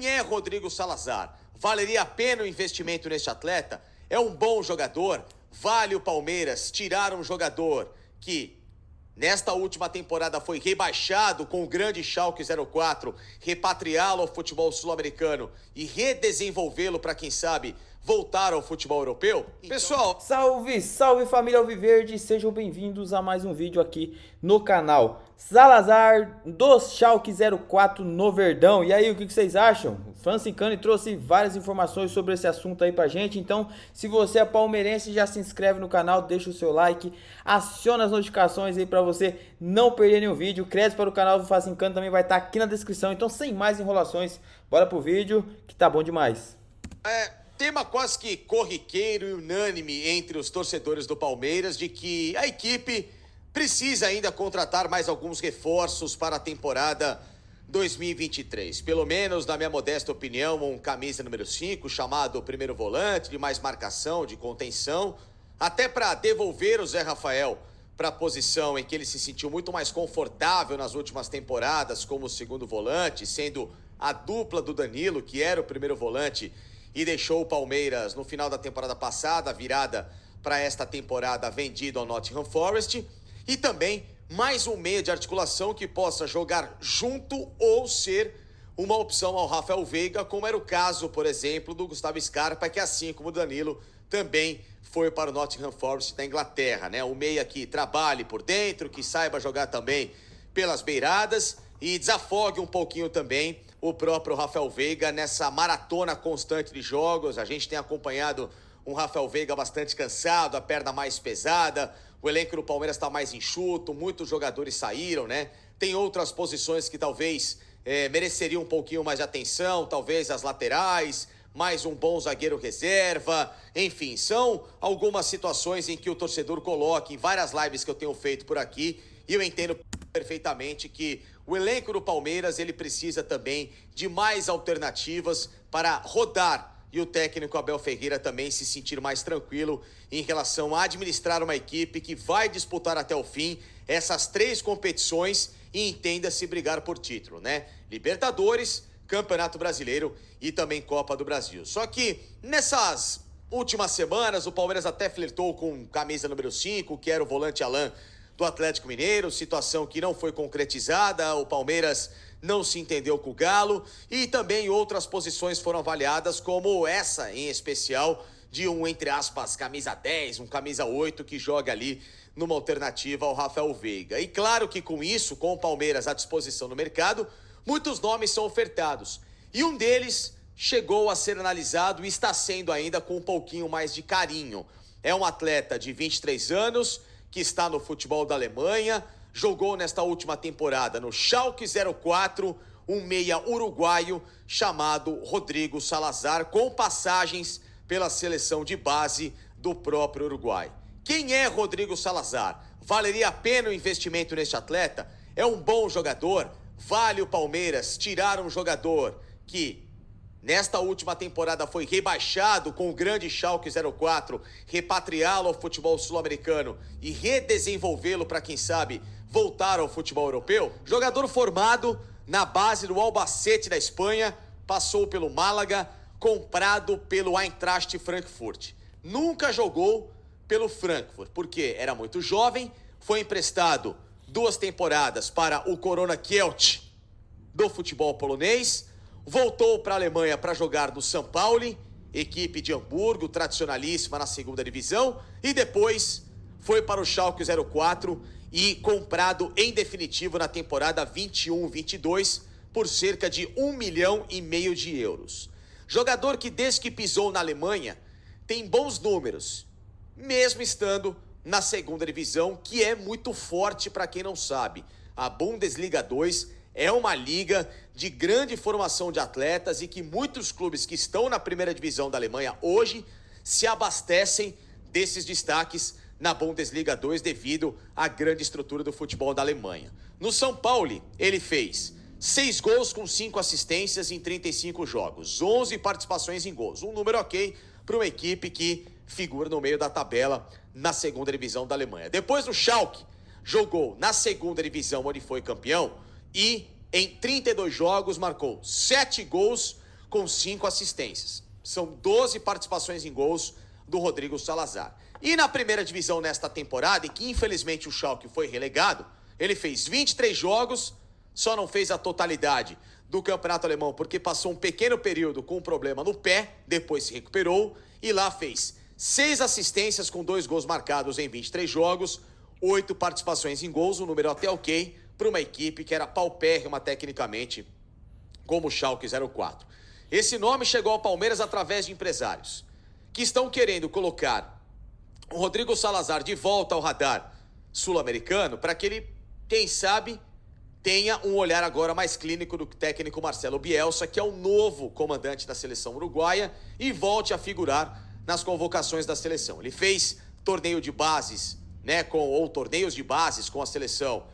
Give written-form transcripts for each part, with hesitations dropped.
Quem é Rodrigo Salazar? Valeria a pena o investimento neste atleta? É um bom jogador? Vale o Palmeiras tirar um jogador que nesta última temporada foi rebaixado com o grande Schalke 04, repatriá-lo ao futebol sul-americano e redesenvolvê-lo para, quem sabe, voltar ao futebol europeu? Pessoal, salve, salve família Alviverde, sejam bem-vindos a mais um vídeo aqui no canal. Salazar do Schalke 04 no Verdão. E aí, o que vocês acham? O Francicani trouxe várias informações sobre esse assunto aí pra gente. Então, se você é palmeirense, já se inscreve no canal, deixa o seu like, aciona as notificações aí pra você não perder nenhum vídeo. Crédito para o canal do Francicani também vai estar aqui na descrição. Então, sem mais enrolações, bora pro vídeo que tá bom demais. Tema quase que corriqueiro e unânime entre os torcedores do Palmeiras de que a equipe precisa ainda contratar mais alguns reforços para a temporada 2023. Pelo menos, na minha modesta opinião, um camisa número 5, chamado primeiro volante, de mais marcação, de contenção, até para devolver o Zé Rafael para a posição em que ele se sentiu muito mais confortável nas últimas temporadas como segundo volante, sendo a dupla do Danilo, que era o primeiro volante, e deixou o Palmeiras no final da temporada passada, virada para esta temporada, vendido ao Nottingham Forest. E também mais um meia de articulação que possa jogar junto ou ser uma opção ao Rafael Veiga, como era o caso, por exemplo, do Gustavo Scarpa, que assim como o Danilo também foi para o Nottingham Forest da Inglaterra, né? O meia que trabalhe por dentro, que saiba jogar também pelas beiradas e desafogue um pouquinho também o próprio Rafael Veiga nessa maratona constante de jogos. A gente tem acompanhado um Rafael Veiga bastante cansado, a perna mais pesada, o elenco do Palmeiras está mais enxuto, muitos jogadores saíram, né? Tem outras posições que talvez mereceriam um pouquinho mais de atenção, talvez as laterais, mais um bom zagueiro reserva, enfim, são algumas situações em que o torcedor coloca em várias lives que eu tenho feito por aqui, e eu entendo perfeitamente que o elenco do Palmeiras, ele precisa também de mais alternativas para rodar e o técnico Abel Ferreira também se sentir mais tranquilo em relação a administrar uma equipe que vai disputar até o fim essas 3 competições e entenda-se brigar por título, né? Libertadores, Campeonato Brasileiro e também Copa do Brasil. Só que nessas últimas semanas o Palmeiras até flertou com camisa número 5, que era o volante Alan do Atlético Mineiro, situação que não foi concretizada, o Palmeiras não se entendeu com o Galo, e também outras posições foram avaliadas, como essa em especial, de um, entre aspas, camisa 10, um camisa 8, que joga ali numa alternativa ao Rafael Veiga. E claro que com isso, com o Palmeiras à disposição no mercado, muitos nomes são ofertados, e um deles chegou a ser analisado e está sendo ainda com um pouquinho mais de carinho. É um atleta de 23 anos, que está no futebol da Alemanha, jogou nesta última temporada no Schalke 04, um meia uruguaio chamado Rodrigo Salazar, com passagens pela seleção de base do próprio Uruguai. Quem é Rodrigo Salazar? Valeria a pena o investimento neste atleta? É um bom jogador? Vale o Palmeiras tirar um jogador que nesta última temporada foi rebaixado com o grande Schalke 04, repatriá-lo ao futebol sul-americano e redesenvolvê-lo para, quem sabe, voltar ao futebol europeu? Jogador formado na base do Albacete da Espanha, passou pelo Málaga, comprado pelo Eintracht Frankfurt. Nunca jogou pelo Frankfurt, porque era muito jovem, foi emprestado 2 temporadas para o Korona Kielce do futebol polonês, voltou para a Alemanha para jogar no São Paulo, equipe de Hamburgo, tradicionalíssima na segunda divisão, e depois foi para o Schalke 04 e comprado em definitivo na temporada 21-22 por cerca de 1,5 milhão de euros. Jogador que desde que pisou na Alemanha tem bons números, mesmo estando na segunda divisão, que é muito forte para quem não sabe. A Bundesliga 2 é uma liga de grande formação de atletas e que muitos clubes que estão na primeira divisão da Alemanha hoje se abastecem desses destaques na Bundesliga 2 devido à grande estrutura do futebol da Alemanha. No São Paulo, ele fez 6 gols com 5 assistências em 35 jogos, 11 participações em gols, um número ok para uma equipe que figura no meio da tabela na segunda divisão da Alemanha. Depois do Schalke, jogou na segunda divisão onde foi campeão e em 32 jogos marcou 7 gols com 5 assistências. São 12 participações em gols do Rodrigo Salazar. E na primeira divisão nesta temporada, em que infelizmente o Schalke foi relegado, ele fez 23 jogos, só não fez a totalidade do campeonato alemão porque passou um pequeno período com um problema no pé, depois se recuperou e lá fez 6 assistências com 2 gols marcados em 23 jogos, 8 participações em gols, um número até ok para uma equipe que era paupérrima tecnicamente, como o Schalke 04. Esse nome chegou ao Palmeiras através de empresários que estão querendo colocar o Rodrigo Salazar de volta ao radar sul-americano para que ele, quem sabe, tenha um olhar agora mais clínico do técnico Marcelo Bielsa, que é o novo comandante da seleção uruguaia, e volte a figurar nas convocações da seleção. Ele fez torneio de bases, torneios de bases com a seleção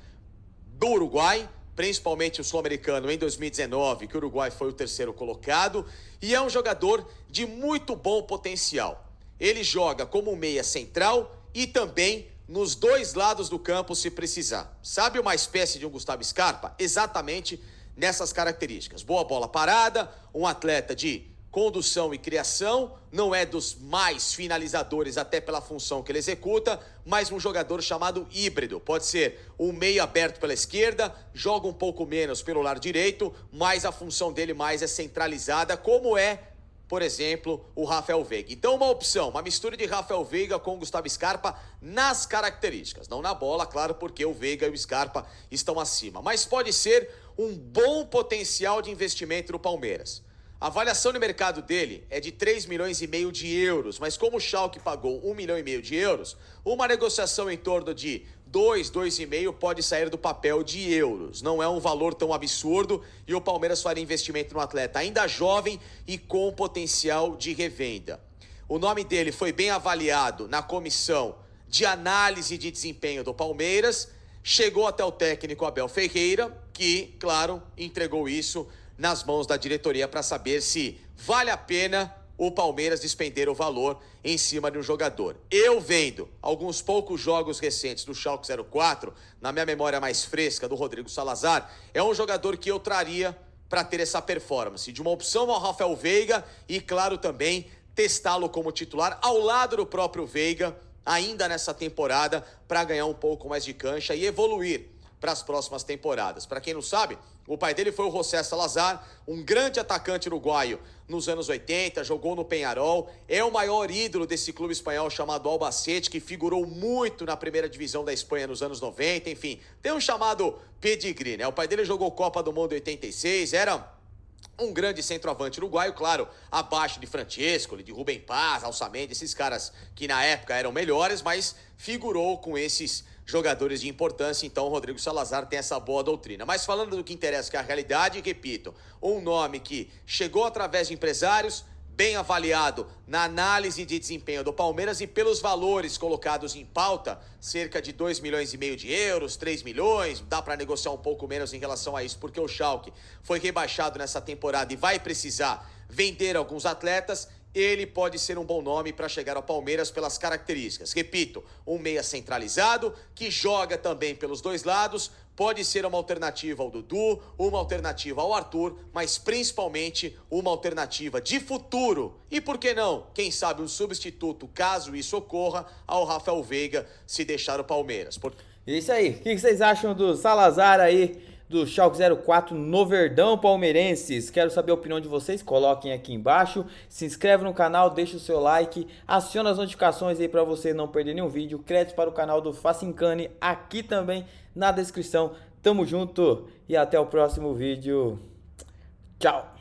do Uruguai, principalmente o sul-americano em 2019, que o Uruguai foi o terceiro colocado, e é um jogador de muito bom potencial. Ele joga como meia central e também nos 2 lados do campo se precisar. Sabe uma espécie de um Gustavo Scarpa? Exatamente nessas características. Boa bola parada, um atleta de condução e criação, não é dos mais finalizadores até pela função que ele executa, mas um jogador chamado híbrido. Pode ser um meio aberto pela esquerda, joga um pouco menos pelo lado direito, mas a função dele mais é centralizada, como é, por exemplo, o Rafael Veiga. Então uma opção, uma mistura de Rafael Veiga com Gustavo Scarpa nas características. Não na bola, claro, porque o Veiga e o Scarpa estão acima. Mas pode ser um bom potencial de investimento no Palmeiras. A avaliação de mercado dele é de 3,5 milhões de euros, mas como o Schalke pagou 1,5 milhão de euros, uma negociação em torno de 2,5 pode sair do papel de euros. Não é um valor tão absurdo e o Palmeiras faria investimento no atleta ainda jovem e com potencial de revenda. O nome dele foi bem avaliado na comissão de análise de desempenho do Palmeiras, chegou até o técnico Abel Ferreira, que, claro, entregou isso nas mãos da diretoria para saber se vale a pena o Palmeiras despender o valor em cima de um jogador. Eu vendo alguns poucos jogos recentes do Schalke 04, na minha memória mais fresca do Rodrigo Salazar, é um jogador que eu traria para ter essa performance, de uma opção ao Rafael Veiga e, claro, também testá-lo como titular ao lado do próprio Veiga, ainda nessa temporada, para ganhar um pouco mais de cancha e evoluir para as próximas temporadas. Para quem não sabe, o pai dele foi o José Salazar, um grande atacante uruguaio nos anos 80, jogou no Peñarol, é o maior ídolo desse clube espanhol chamado Albacete, que figurou muito na primeira divisão da Espanha nos anos 90, enfim, tem um chamado pedigree, né? O pai dele jogou Copa do Mundo em 86, era um grande centroavante uruguaio, claro, abaixo de Francescoli, de Rubem Paz, Alçamendi, esses caras que na época eram melhores, mas figurou com esses jogadores de importância, então o Rodrigo Salazar tem essa boa doutrina. Mas falando do que interessa, que é a realidade, repito, um nome que chegou através de empresários, bem avaliado na análise de desempenho do Palmeiras e pelos valores colocados em pauta, cerca de 2,5 milhões de euros, 3 milhões, dá para negociar um pouco menos em relação a isso, porque o Schalke foi rebaixado nessa temporada e vai precisar vender alguns atletas. Ele pode ser um bom nome para chegar ao Palmeiras pelas características. Repito, um meia centralizado, que joga também pelos 2 lados, pode ser uma alternativa ao Dudu, uma alternativa ao Arthur, mas principalmente uma alternativa de futuro. E por que não? Quem sabe um substituto, caso isso ocorra, ao Rafael Veiga se deixar o Palmeiras. Isso aí. O que vocês acham do Salazar aí, do Schalke 04 no Verdão, palmeirenses? Quero saber a opinião de vocês, coloquem aqui embaixo. Se inscreve no canal, deixa o seu like, aciona as notificações aí para você não perder nenhum vídeo. Crédito para o canal do Facincani aqui também na descrição. Tamo junto e até o próximo vídeo. Tchau!